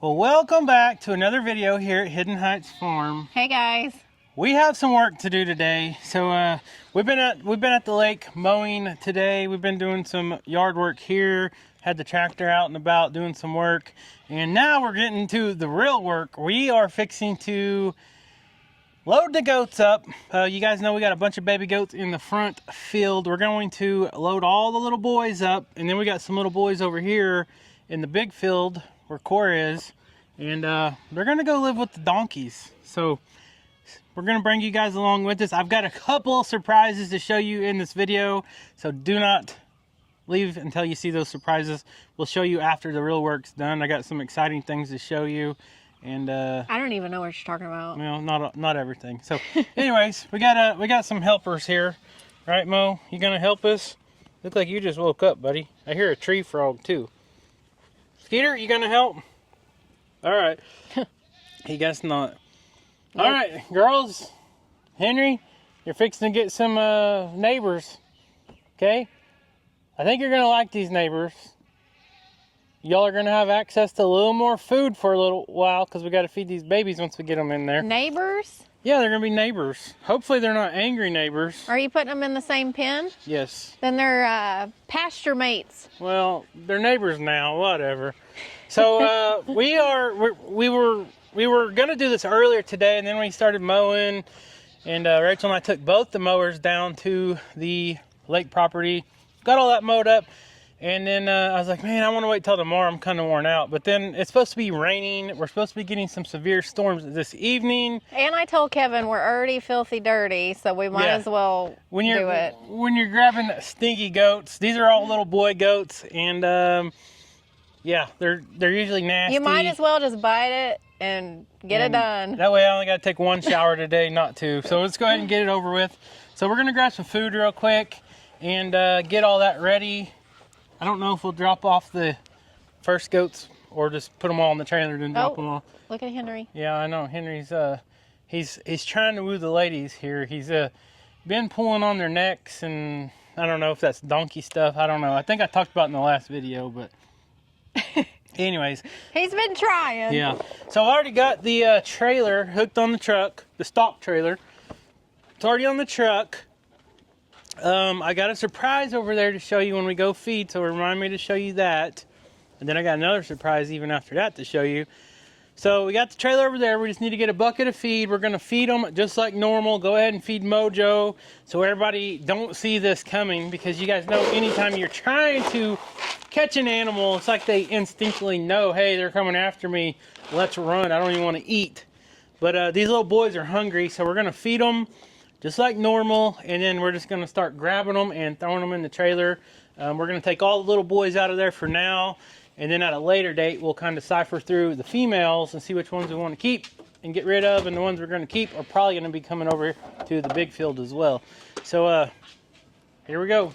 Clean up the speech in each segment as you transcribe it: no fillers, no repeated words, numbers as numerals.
Well, welcome back to another video here at Hidden Heights Farm. Hey guys. We have some work to do today. So we've been at the lake mowing today. We've been doing some yard work here. Had the tractor out and about doing some work. And now we're getting to the real work. We are fixing to load the goats up. You guys know we got a bunch of baby goats in the front field. We're going to load all the little boys up, and then we got some little boys over here in the big field where Core is, and they're gonna go live with the donkeys. So we're gonna bring you guys along with us. I've got a couple surprises to show you in this video, so do not leave until you see those surprises. We'll show you after the real work's done. I got some exciting things to show you. And I don't even know what you're talking about. Well, not everything. So anyways, we got some helpers here, right, Mo? You gonna help us? Look like you just woke up, buddy. I hear a tree frog too. Skeeter, you gonna help? All right. He guess not. Nope. All right, girls. Henry, you're fixing to get some neighbors. Okay. I think you're gonna like these neighbors. Y'all are gonna have access to a little more food for a little while because we got to feed these babies once we get them in there. Neighbors? Yeah, they're gonna be neighbors. Hopefully they're not angry neighbors. Are you putting them in the same pen? Yes. Then they're pasture mates. Well, they're neighbors now. Whatever. So we were gonna do this earlier today, and then we started mowing, and Rachel and I took both the mowers down to the lake property, got all that mowed up. And then I was like, man, I want to wait till tomorrow. I'm kind of worn out. But then it's supposed to be raining. We're supposed to be getting some severe storms this evening. And I told Kevin we're already filthy dirty, so we might as well do it. When you're grabbing stinky goats, these are all little boy goats. And yeah, they're usually nasty. You might as well just bite it and get it done. That way I only got to take one shower today, not two. So let's go ahead and get it over with. So we're going to grab some food real quick and get all that ready. I don't know if we'll drop off the first goats or just put them all in the trailer and then drop them off. Look at Henry. Yeah, I know. Henry's he's trying to woo the ladies here. He's been pulling on their necks, and I don't know if that's donkey stuff. I don't know. I think I talked about it in the last video, but anyways. He's been trying. Yeah. So I already got the trailer hooked on the truck, the stock trailer. It's already on the truck. I got a surprise over there to show you when we go feed, so remind me to show you that. And then I got another surprise even after that to show you. So we got the trailer over there. We just need to get a bucket of feed. We're going to feed them just like normal. Go ahead and feed Mojo so everybody don't see this coming, because you guys know anytime you're trying to catch an animal, it's like they instinctively know, hey, they're coming after me. Let's run. I don't even want to eat. But these little boys are hungry, so we're going to feed them just like normal, and then we're just going to start grabbing them and throwing them in the trailer. We're going to take all the little boys out of there for now, and then at a later date we'll kind of cipher through the females and see which ones we want to keep and get rid of, and the ones we're going to keep are probably going to be coming over to the big field as well. So here we go.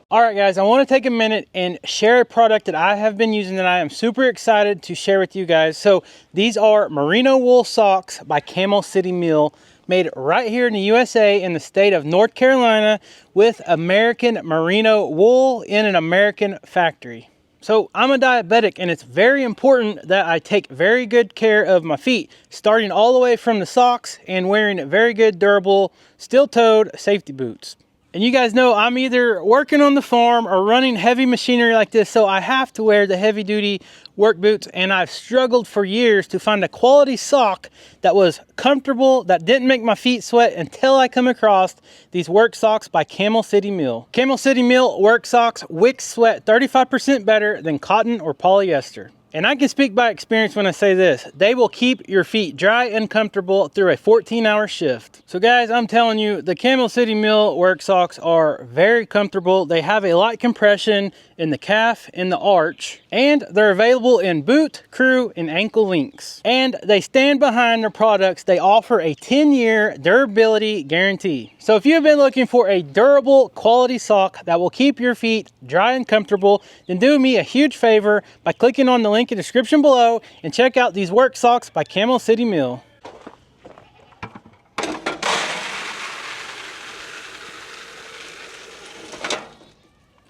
All right, guys, I want to take a minute and share a product that I have been using that I am super excited to share with you guys. So these are merino wool socks by Camel City Mill, made right here in the USA in the state of North Carolina with American merino wool in an American factory. So I'm a diabetic, and it's very important that I take very good care of my feet, starting all the way from the socks and wearing very good, durable, steel-toed safety boots. And you guys know I'm either working on the farm or running heavy machinery like this, so I have to wear the heavy duty work boots, and I've struggled for years to find a quality sock that was comfortable, that didn't make my feet sweat, until I come across these work socks by Camel City Mill. Camel City Mill work socks wick sweat 35% better than cotton or polyester. And I can speak by experience when I say this. They will keep your feet dry and comfortable through a 14-hour shift. So guys, I'm telling you, the Camel City Mill work socks are very comfortable. They have a light compression in the calf and the arch, and they're available in boot, crew, and ankle lengths. And they stand behind their products. They offer a 10-year durability guarantee. So if you've been looking for a durable quality sock that will keep your feet dry and comfortable, then do me a huge favor by clicking on the link in the description below and check out these work socks by Camel City Mill.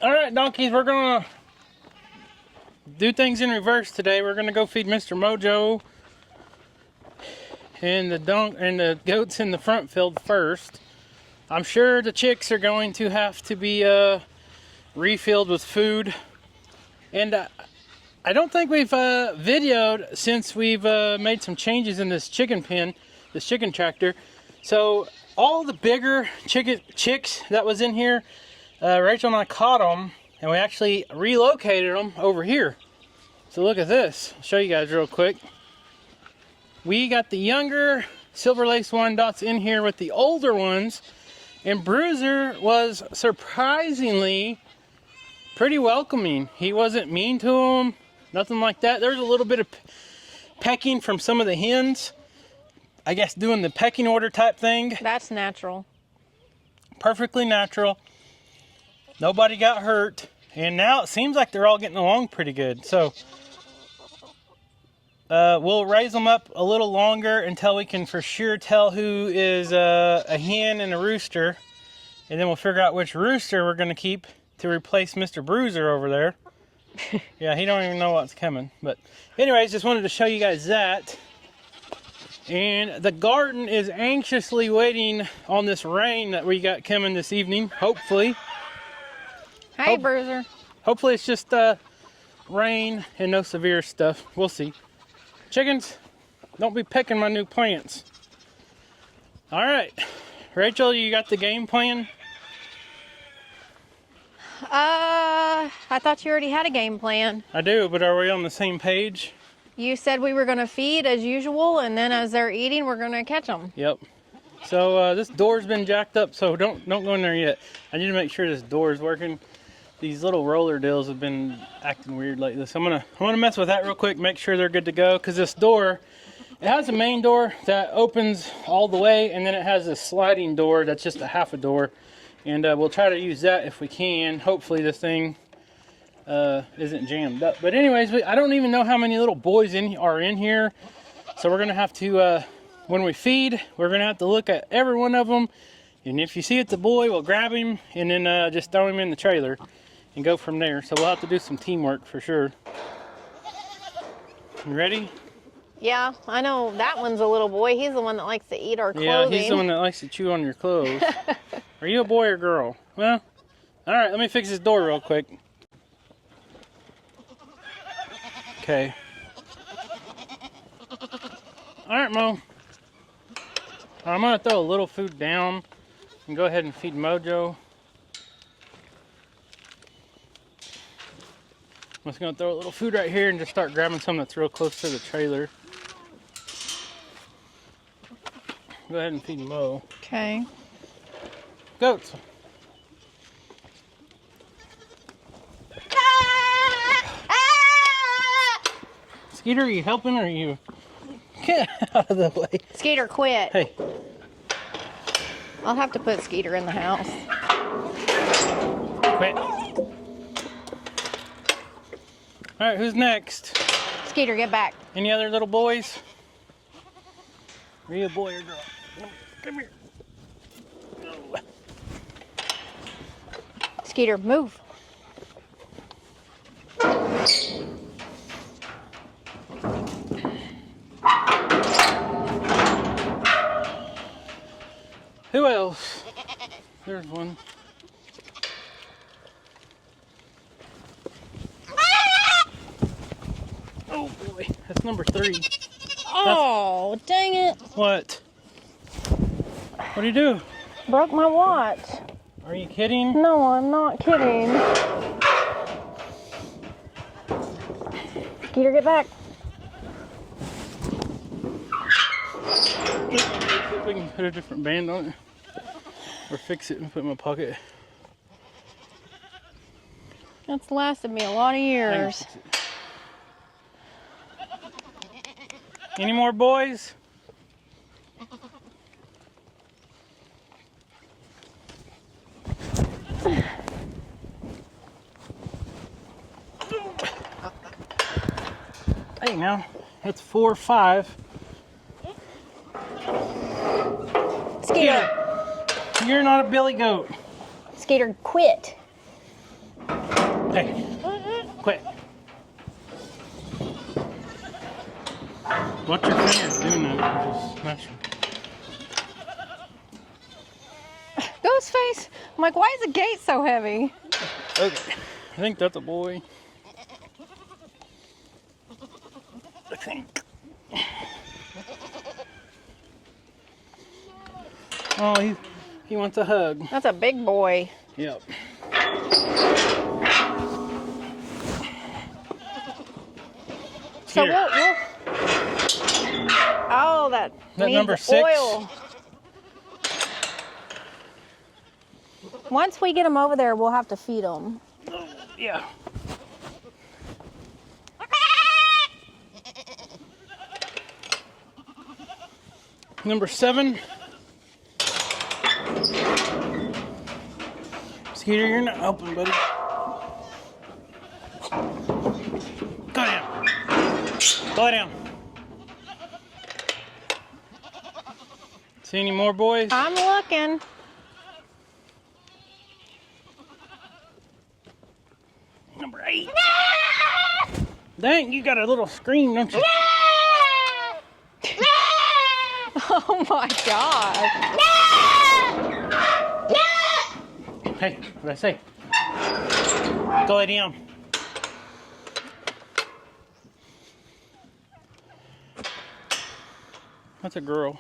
All right, donkeys, we're gonna do things in reverse today. We're gonna go feed Mr. Mojo and the goats in the front field first. I'm sure the chicks are going to have to be refilled with food. And I don't think we've videoed since we've made some changes in this chicken pen, this chicken tractor. So all the bigger chicks that was in here, Rachel and I caught them, and we actually relocated them over here. So look at this. I'll show you guys real quick. We got the younger Silver Lace Wyandottes in here with the older ones, and Bruiser was surprisingly pretty welcoming. He wasn't mean to them, nothing like that. There was a little bit of pecking from some of the hens. I guess doing the pecking order type thing. That's natural. Perfectly natural. Nobody got hurt. And now it seems like they're all getting along pretty good. So we'll raise them up a little longer until we can for sure tell who is a hen and a rooster. And then we'll figure out which rooster we're going to keep to replace Mr. Bruiser over there. Yeah, he don't even know what's coming. But anyways, just wanted to show you guys that. And the garden is anxiously waiting on this rain that we got coming this evening, hopefully. Hey, Bruiser. Hopefully it's just rain and no severe stuff. We'll see. Chickens, don't be pecking my new plants. All right. Rachel, you got the game plan? I thought you already had a game plan. I do, but are we on the same page? You said we were going to feed as usual, and then as they're eating, we're going to catch them. Yep. So this door's been jacked up, so don't go in there yet. I need to make sure this door is working. These little roller deals have been acting weird like this. I'm gonna mess with that real quick, make sure they're good to go. Cause this door, it has a main door that opens all the way, and then it has a sliding door that's just a half a door. And we'll try to use that if we can. Hopefully this thing isn't jammed up. But anyways, I don't even know how many little boys are in here. So we're gonna have to, when we feed, we're gonna have to look at every one of them. And if you see it's a boy, we'll grab him and then just throw him in the trailer and go from there. So we'll have to do some teamwork for sure. You ready? Yeah, I know that one's a little boy. He's the one that likes to eat our clothing. Yeah, he's the one that likes to chew on your clothes. Are you a boy or girl? Well, all right, let me fix this door real quick. Okay. All right, Mo. I'm gonna throw a little food down and go ahead and feed Mojo. I'm just gonna throw a little food right here and just start grabbing some that's real close to the trailer. Go ahead and feed Mo. Okay. Goats. Skeeter, are you helping or are you? Get out of the way. Skeeter, quit. Hey. I'll have to put Skeeter in the house. Quit. All right, who's next? Skeeter, get back. Any other little boys? Are you a boy or girl? Come here. No. Skeeter, move. Who else? There's one. Oh boy, that's number 3. Oh, dang it. What? What do you do? Broke my watch. Are you kidding? No, I'm not kidding. Skeeter, get back. See if we can put a different band on it. Or fix it and put it in my pocket. That's lasted me a lot of years. Any more boys? Hey now, that's 4 or 5. Skeeter. You're not a billy goat. Skeeter, quit. Hey, quit. Watch your fingers doing that. Just smash them. Ghostface! I'm like, why is the gate so heavy? Okay. I think that's a boy. I think. Oh, he wants a hug. That's a big boy. Yep. So we'll oh, that needs number 6. oil. Once we get them over there, we'll have to feed them. Yeah. Number 7. Skeeter, you're not helping, buddy. Go down. Go down. See any more boys? I'm looking. Number 8. Dang, you got a little scream, don't you? Oh my God. Hey, what'd I say? Go lay down. That's a girl.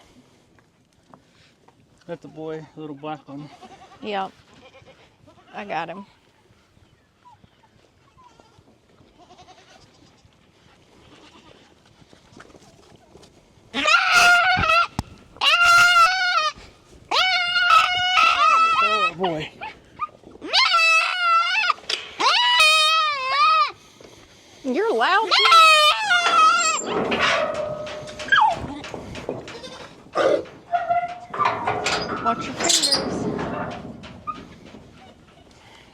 That's a boy, a little black one. Yep. I got him. Oh boy. You're loud. Watch your fingers.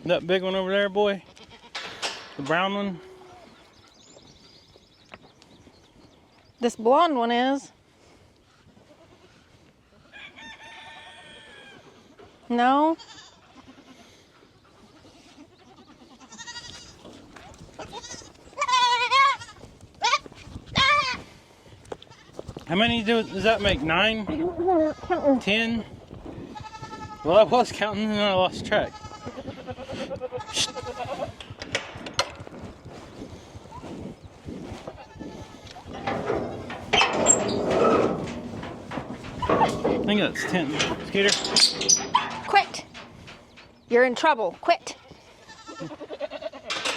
That big one over there, boy. The brown one. This blonde one is. No? How many does that make? 9? 10? Well, I was counting and I lost track. I think that's 10. Skeeter? Quit. You're in trouble. Quit. I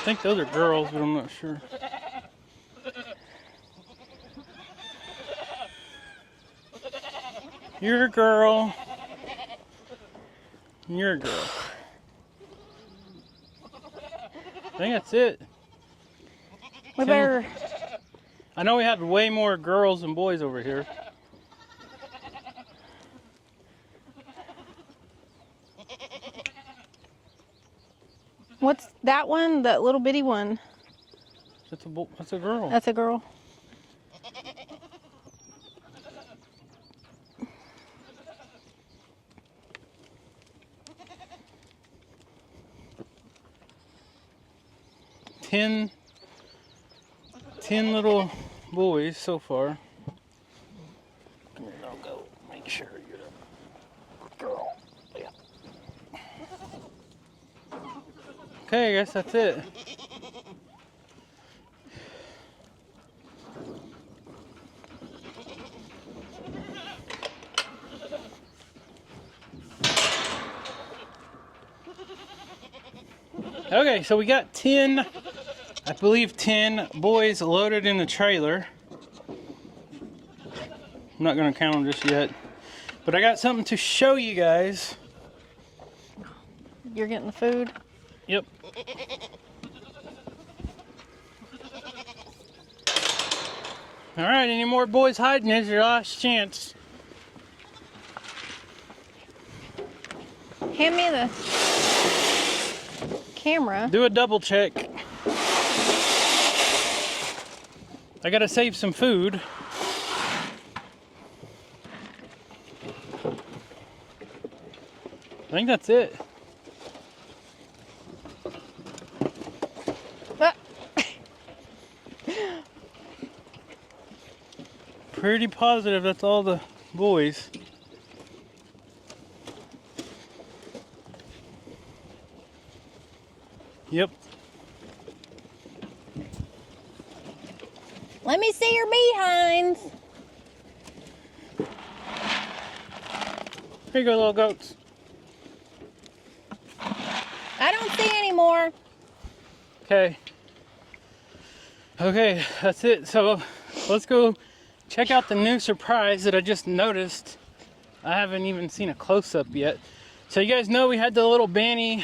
think those are girls, but I'm not sure. You're a girl. You're a girl. I think that's it. We better. I know we had way more girls than boys over here. What's that one? That little bitty one? That's a girl. That's a girl. Ten little boys so far. And then I'll go make sure you're a girl. Yeah. Okay, I guess that's it. Okay, so we got 10, I believe 10 boys loaded in the trailer. I'm not going to count them just yet. But I got something to show you guys. You're getting the food? Yep. Alright, any more boys hiding? Here's your last chance. Hand me the camera. Do a double check. I gotta save some food. I think that's it. Pretty positive that's all the boys. Yep. Let me see your behinds. Here you go, little goats. I don't see any more. Okay. Okay, that's it. So let's go check out the new surprise that I just noticed. I haven't even seen a close-up yet. So you guys know we had the little Banny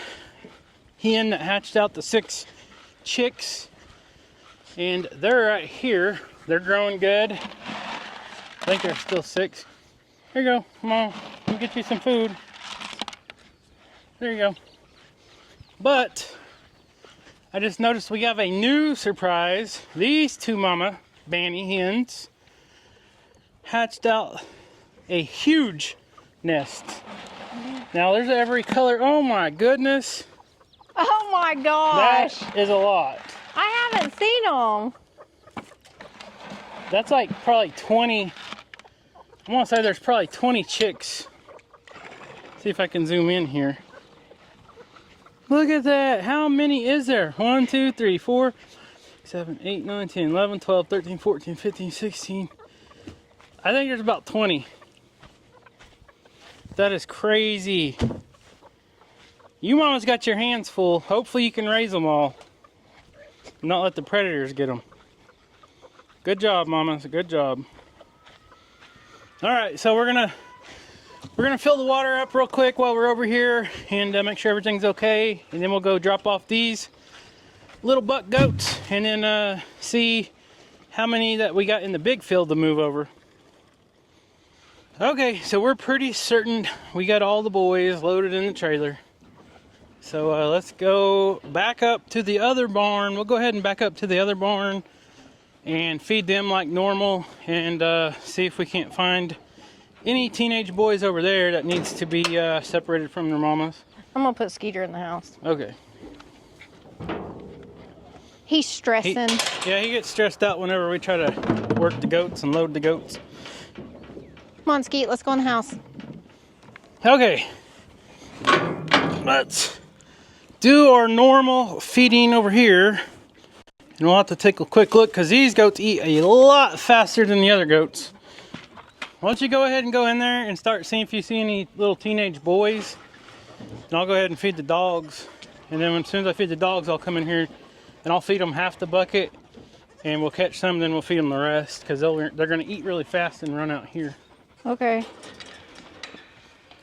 hen that hatched out the 6 chicks. And they're right here. They're growing good. I think there's still 6. Here you go. Come on. Let me get you some food. There you go. But I just noticed we have a new surprise. These 2 mama Banny hens hatched out a huge nest. Now there's every color. Oh my goodness. Oh my gosh. That is a lot. I haven't seen them. That's like probably 20. I want to say there's probably 20 chicks. See if I can zoom in here. Look at that. How many is there? 1, 2, 3, 4, 7, 8, 9, 10, 11, 12, 13, 14, 15, 16. I think there's about 20. That is crazy. You mamas got your hands full. Hopefully you can raise them all. Not let the predators get them. Good job, mamas. Good job. All right, so we're gonna fill the water up real quick while we're over here and make sure everything's okay, and then we'll go drop off these little buck goats and then see how many that we got in the big field to move over. Okay, so we're pretty certain we got all the boys loaded in the trailer. So let's go back up to the other barn. We'll go ahead and back up to the other barn and feed them like normal and see if we can't find any teenage boys over there that needs to be separated from their mamas. I'm gonna put Skeeter in the house. Okay. He's stressing. Yeah, he gets stressed out whenever we try to work the goats and load the goats. Come on, Skeet, let's go in the house. Okay. Let's do our normal feeding over here. And we'll have to take a quick look because these goats eat a lot faster than the other goats. Why don't you go ahead and go in there and start seeing if you see any little teenage boys. And I'll go ahead and feed the dogs. And then as soon as I feed the dogs, I'll come in here and I'll feed them half the bucket. And we'll catch some, then we'll feed them the rest because they're going to eat really fast and run out here. Okay.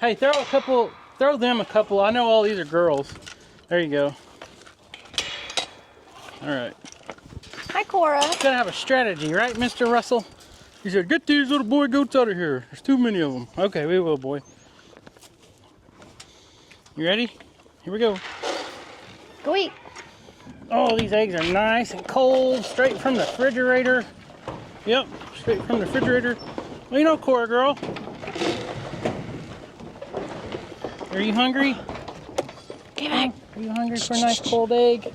Hey, throw them a couple. I know all these are girls. There you go. All right. Hi, Cora. Gotta have a strategy, right, Mr. Russell? He said, get these little boy goats out of here. There's too many of them. Okay, we will, boy. You ready? Here we go. Go eat. Oh, these eggs are nice and cold, straight from the refrigerator. Yep, straight from the refrigerator. Well, you know, Cora girl. Are you hungry? Get back. Are you hungry for a nice cold egg?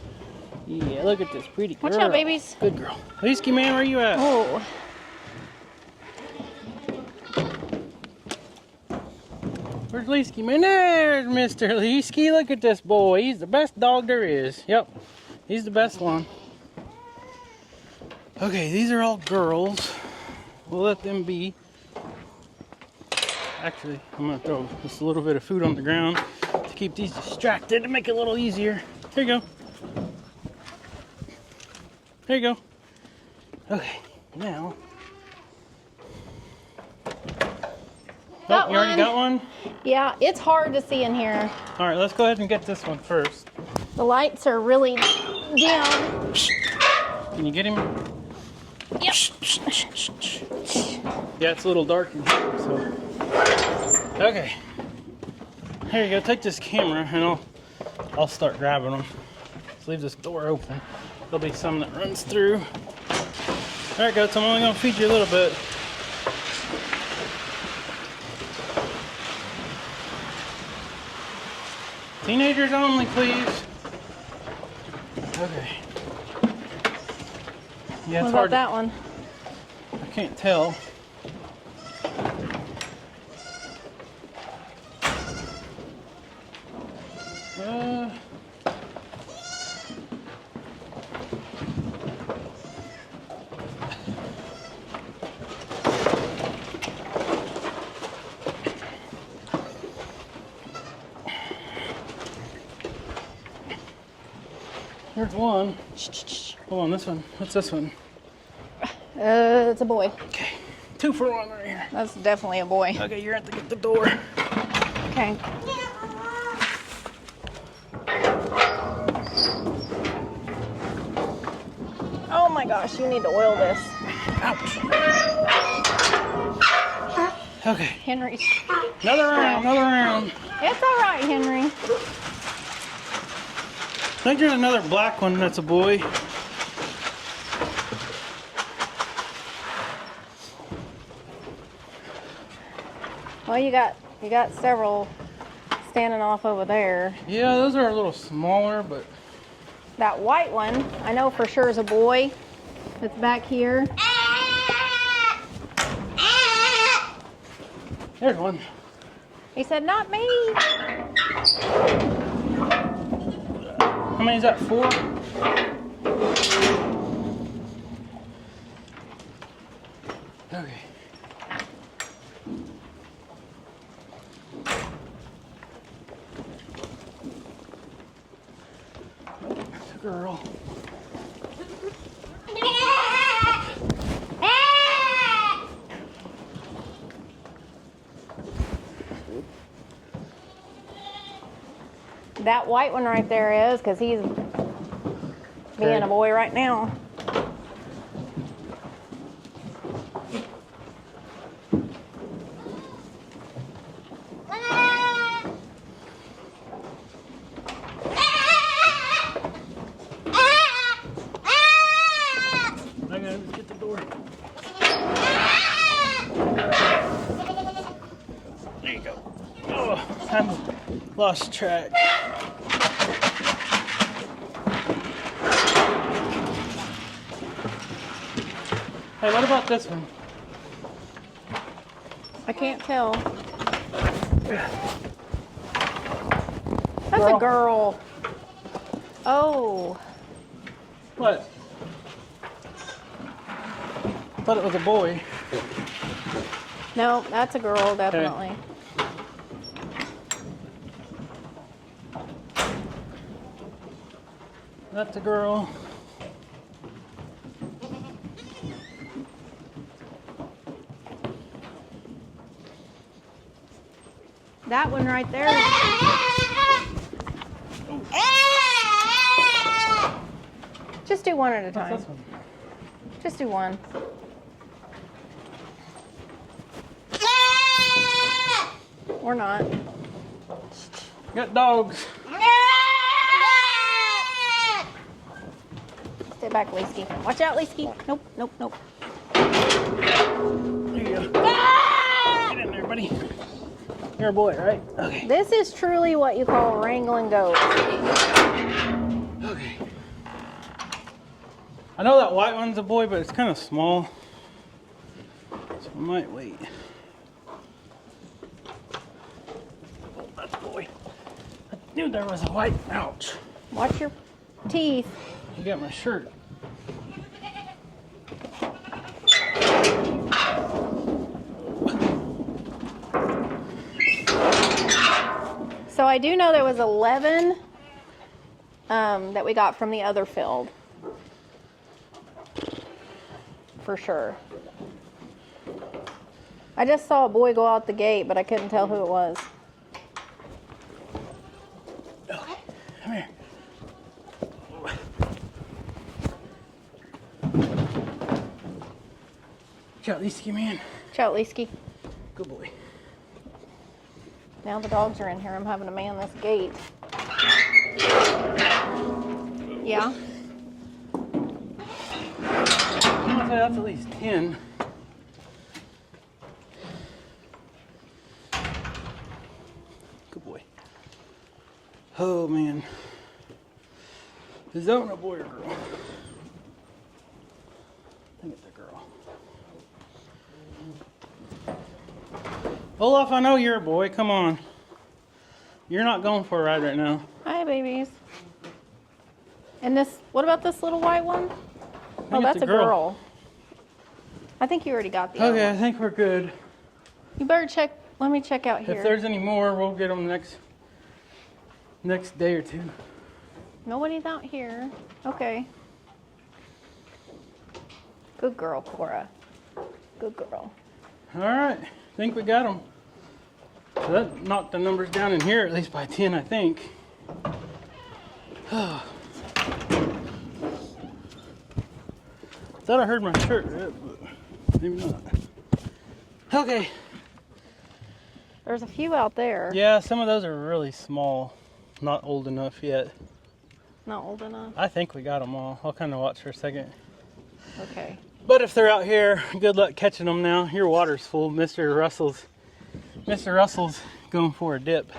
Yeah, look at this pretty girl. Watch out, babies. Good girl. Leesky man, where you at? Oh. Where's Leesky man? There's Mr. Leesky. Look at this boy. He's the best dog there is. Yep, he's the best one. Okay, these are all girls. We'll let them be. Actually, I'm gonna throw just a little bit of food on the ground to keep these distracted to make it a little easier. Here you go. There you go. Okay, now. Got you already got one? Yeah, it's hard to see in here. All right, let's go ahead and get this one first. The lights are really dim. Can you get him? Yep. Yeah, it's a little dark in here, so. Okay. Here you go, take this camera and I'll start grabbing them. Let's leave this door open. There'll be some that runs through. All right, goats, I'm only gonna feed you a little bit. Teenagers only, please. Okay. Yeah, What it's about hard. that one? I can't tell. There's one. Hold on, this one. What's this one? It's a boy. Okay. 2 for 1 right here. That's definitely a boy. Okay, you're going to have to get the door. Okay. Oh my gosh, you need to oil this. Ouch. Okay. Henry's. Another round, another round. It's all right, Henry. I think there's another black one that's a boy. Well, you got several standing off over there. Yeah, those are a little smaller, but That white one, I know for sure is a boy. That's back here. there's one. He said, "Not me." How many is that? 4? Okay. That's a girl. That white one right there is, because he's being a boy right now. I gotta get the door. There you go. Oh, I lost track. Hey, what about this one? I can't tell. That's a girl. Oh. What? I thought it was a boy. No, that's a girl, definitely. That's a girl. That one right there. Just do one at a time. What's this one? Just do one. Or not. Got dogs. Stay back, Leesky. Watch out, Leesky. Nope, nope, nope. There you go. Get in there, buddy. You're a boy, right? Okay. This is truly what you call wrangling goats. Okay. I know that white one's a boy, but it's kind of small. So I might wait. Oh, that's a boy. I knew there was a white. Ouch. Watch your teeth. You got my shirt. So I do know there was 11 that we got from the other field. For sure. I just saw a boy go out the gate, but I couldn't tell who it was. Okay, come here. Watch out, Leesky, man. Ciao, Leesky. Good boy. Now the dogs are in here. I'm having to man this gate. Yeah. I'm gonna say that's at least 10. Good boy. Oh man. Is that one a boy or girl? I think it's a girl. Olaf, I know you're a boy. Come on. You're not going for a ride right now. I And this, what about this little white one? Oh, it's that's a a girl. I think you already got the other Okay, I one. think we're good. You better check, let me check out here. If there's any more, we'll get them next day or two. Nobody's out here. Okay. Good girl, Cora. Good girl. All right, I think we got them. So that knocked the numbers down in here at least by 10, I think. Thought I heard my shirt rip, but maybe not. Okay. There's a few out there. Yeah, some of those are really small, not old enough yet. Not old enough. I think we got them all. I'll kind of watch for a second. Okay. But if they're out here, good luck catching them now. Your water's full. Mr. Russell's going for a dip.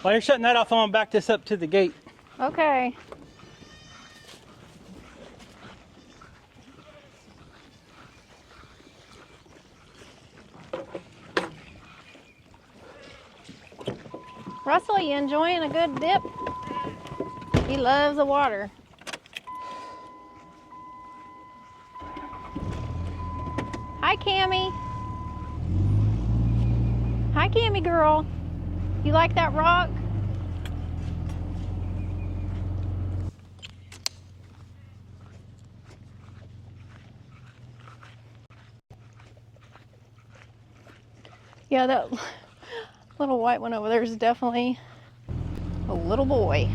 While you're shutting that off, I'm gonna back this up to the gate. Okay. Russell, you enjoying a good dip? He loves the water. Hi, Cammy. Hi, Cammy girl. You like that rock? Yeah, that little white one over there is definitely a little boy.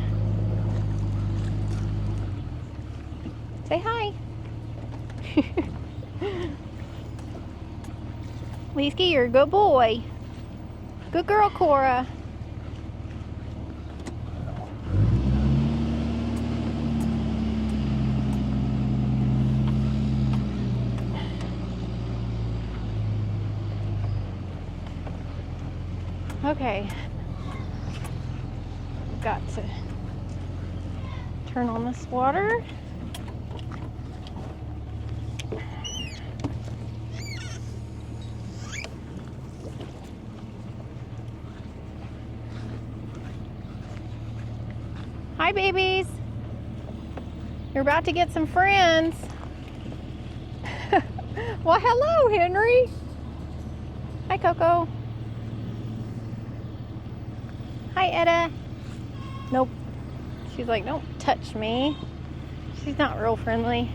Say hi. Leesky, you're a good boy. Good girl, Cora. Okay. Got to turn on this water. Hi, babies. You're about to get some friends. Well, hello, Henry. Hi, Coco. Hi, Etta. Nope. She's like, don't touch me. She's not real friendly.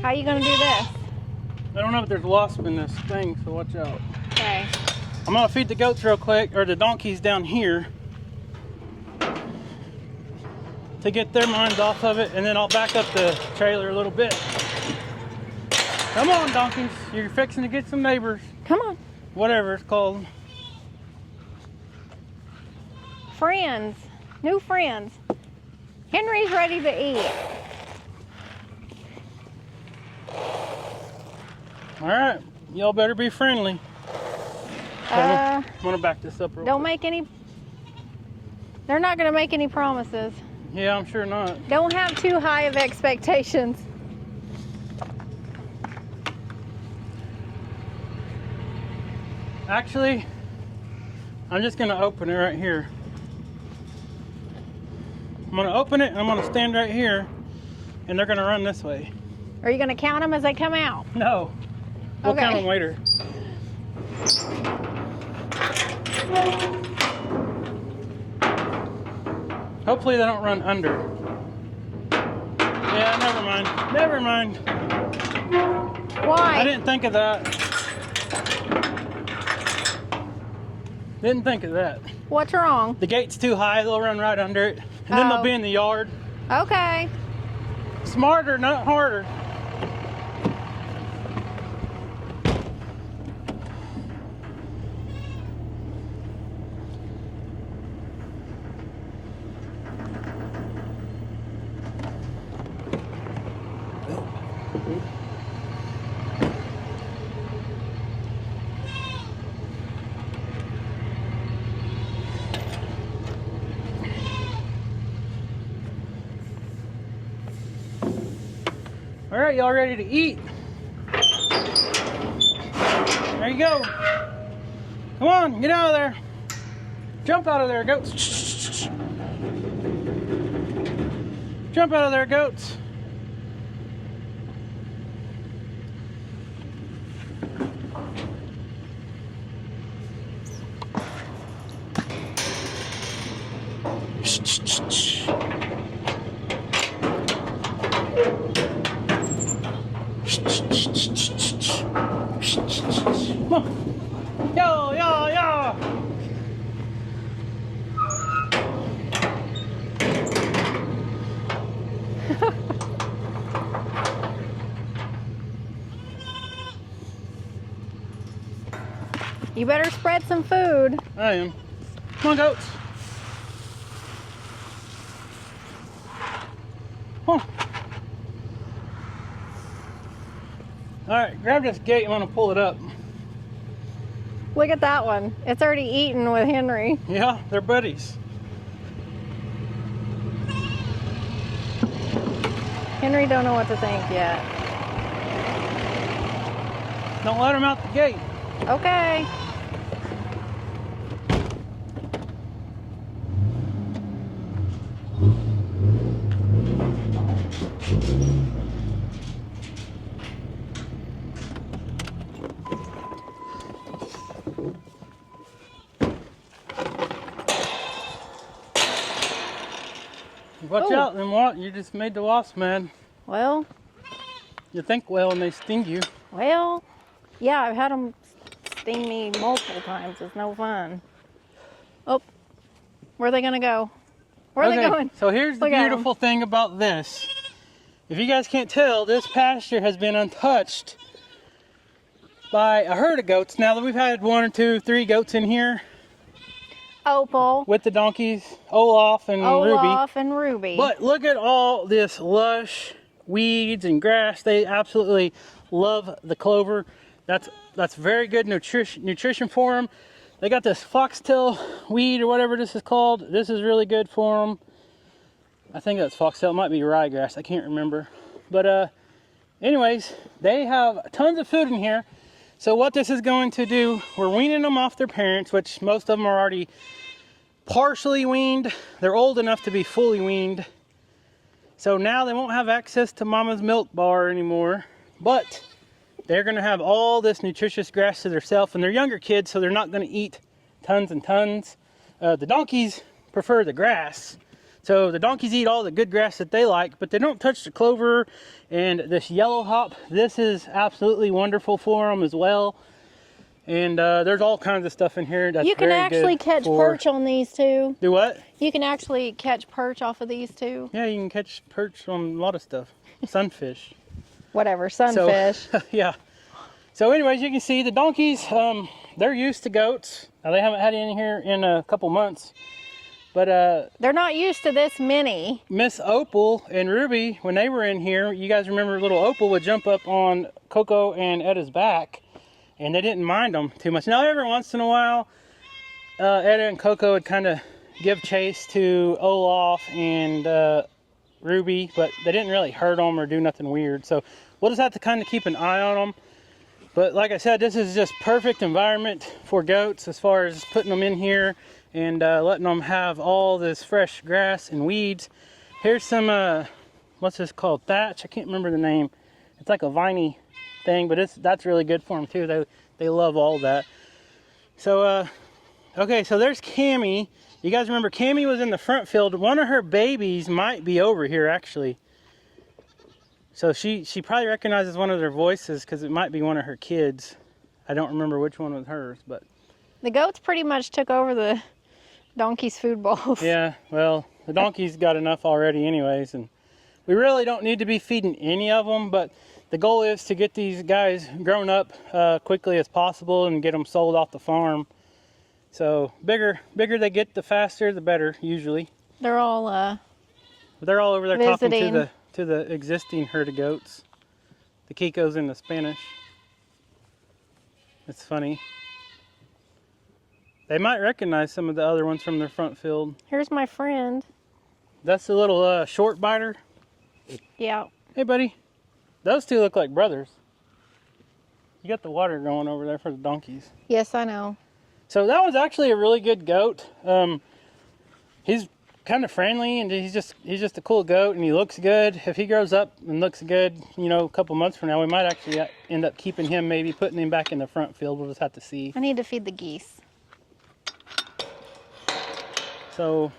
How are you gonna do this? I don't know if there's wasp in this thing, so watch out. Okay. I'm gonna feed the goats real quick, or the donkeys down here, to get their minds off of it, and then I'll back up the trailer a little bit. Come on, donkeys. You're fixing to get some neighbors. Come on. Whatever it's called. Friends. New friends. Henry's ready to eat. All right, y'all better be friendly. I'm gonna back this up real Don't quick. make any... They're not gonna make any promises. Yeah, I'm sure not. Don't have too high of expectations. Actually, I'm just gonna open it right here. I'm gonna open it and I'm gonna stand right here, and they're gonna run this way. Are you gonna count them as they come out? No, we'll Okay. count them later. Hopefully they don't run under. Yeah, never mind. Never mind. Why? I didn't think of that. Didn't think of that. What's wrong? The gate's too high, they'll run right under it. And then Oh. they'll be in the yard. Okay. Smarter, not harder. All right, y'all ready to eat? go. Come on, get out of there. Jump out of there, goats. Jump out of there, goats. Come on. Yo, yo, yo. You better spread some food. I am. Come on, goats. Come on. All right, grab this gate. I'm gonna pull it up. Look at that one. It's already eaten with Henry. Yeah, they're buddies. Henry don't know what to think yet. Don't let them out the gate. Okay. Watch Ooh. out, then what? You just made the wasp mad. Well, You think well and they sting you. yeah, I've had them sting me multiple times. It's no fun. Oh, where are they gonna go? Where are they going? So here's the Look at 'em. beautiful thing about this. If you guys can't tell, this pasture has been untouched by a herd of goats. Now that we've had 1 or 2, 3 goats in here Opal, with the donkeys, Olaf and Ruby. Olaf, and Ruby. But look at all this lush weeds and grass. They absolutely love the clover. That's very good nutrition for them. They got this foxtail weed or whatever this is called. This is really good for them. I think that's foxtail. It might be ryegrass. I can't remember. But anyways, they have tons of food in here. So what this is going to do, we're weaning them off their parents, which most of them are already partially weaned. They're old enough to be fully weaned. So now they won't have access to mama's milk bar anymore, but they're gonna have all this nutritious grass to themselves, and they're younger kids, so they're not gonna eat tons and tons. The donkeys prefer the grass. So the donkeys eat all the good grass that they like, but they don't touch the clover and this yellow hop. This is absolutely wonderful for them as well. And there's all kinds of stuff in here that's you can very actually good catch for... perch on these too. Do what? You can actually catch perch off of these too. Yeah, you can catch perch on a lot of stuff. Sunfish. Whatever, sunfish. So, yeah. So anyways, you can see the donkeys, they're used to goats. Now they haven't had any here in a couple months. But they're not used to this many. Miss Opal and Ruby, when they were in here, you guys remember little Opal would jump up on Coco and Edda's back, and they didn't mind them too much. Now every once in a while, Edda and Coco would kind of give chase to Olaf and Ruby, but they didn't really hurt them or do nothing weird. So we'll just have to kind of keep an eye on them. But like I said, this is just perfect environment for goats as far as putting them in here and letting them have all this fresh grass and weeds. Here's some, what's this called? Thatch? I can't remember the name. It's like a viney thing, but that's really good for them too. They love all that. So, okay, so there's Cammie. You guys remember Cammie was in the front field. One of her babies might be over here actually. So she probably recognizes one of their voices because it might be one of her kids. I don't remember which one was hers, but. The goats pretty much took over the donkey's food bowls. Yeah, well, the donkey's got enough already anyways, and we really don't need to be feeding any of them, but the goal is to get these guys grown up quickly as possible and get them sold off the farm. So bigger they get, the faster the better usually. They're all over there visiting. talking to the existing herd of goats. The Kiko's in the Spanish. It's funny. They might recognize some of the other ones from their front field. Here's my friend. That's the little short biter. Yeah. Hey, buddy. Those two look like brothers. You got the water going over there for the donkeys. Yes, I know. So that was actually a really good goat. He's kind of friendly, and he's just a cool goat, and he looks good. If he grows up and looks good, you know, a couple months from now, we might actually end up keeping him, maybe putting him back in the front field. We'll just have to see. I need to feed the geese. So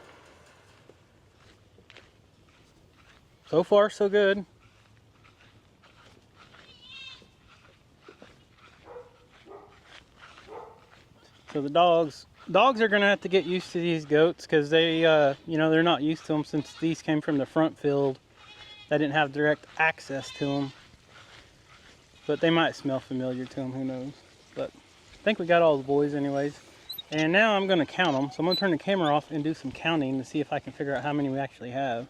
far so good. So the dogs are gonna have to get used to these goats, because they, you know, they're not used to them, since these came from the front field. They didn't have direct access to them, but they might smell familiar to them. Who knows? But I think we got all the boys, anyways. And now I'm gonna count them. So I'm gonna turn the camera off and do some counting to see if I can figure out how many we actually have.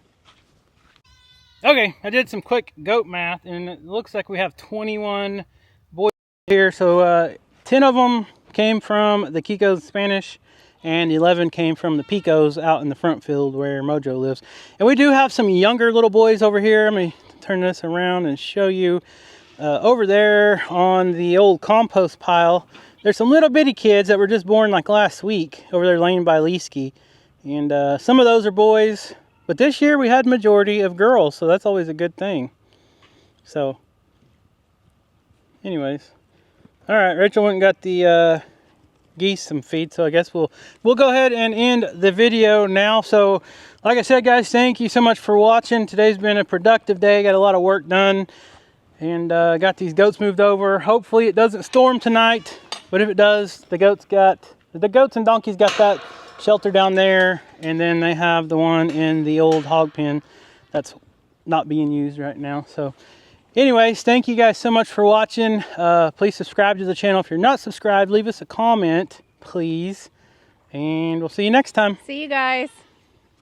Okay, I did some quick goat math, and it looks like we have 21 boys here. So 10 of them came from the Kikos Spanish, and 11 came from the Picos out in the front field where Mojo lives. And we do have some younger little boys over here. Let me turn this around and show you. Over there on the old compost pile, there's some little bitty kids that were just born like last week over there laying by Leesky. And some of those are boys, but this year we had majority of girls, so that's always a good thing. So anyways, all right, Rachel went and got the geese some feed, so I guess we'll go ahead and end the video now. So like I said, guys, thank you so much for watching. Today's been a productive day. Got a lot of work done, and got these goats moved over. Hopefully it doesn't storm tonight, but if it does, the goats and donkeys got that shelter down there, and then they have the one in the old hog pen that's not being used right now. So anyways, thank you guys so much for watching. Please subscribe to the channel if you're not subscribed. Leave us a comment, please, and we'll see you next time. See you guys.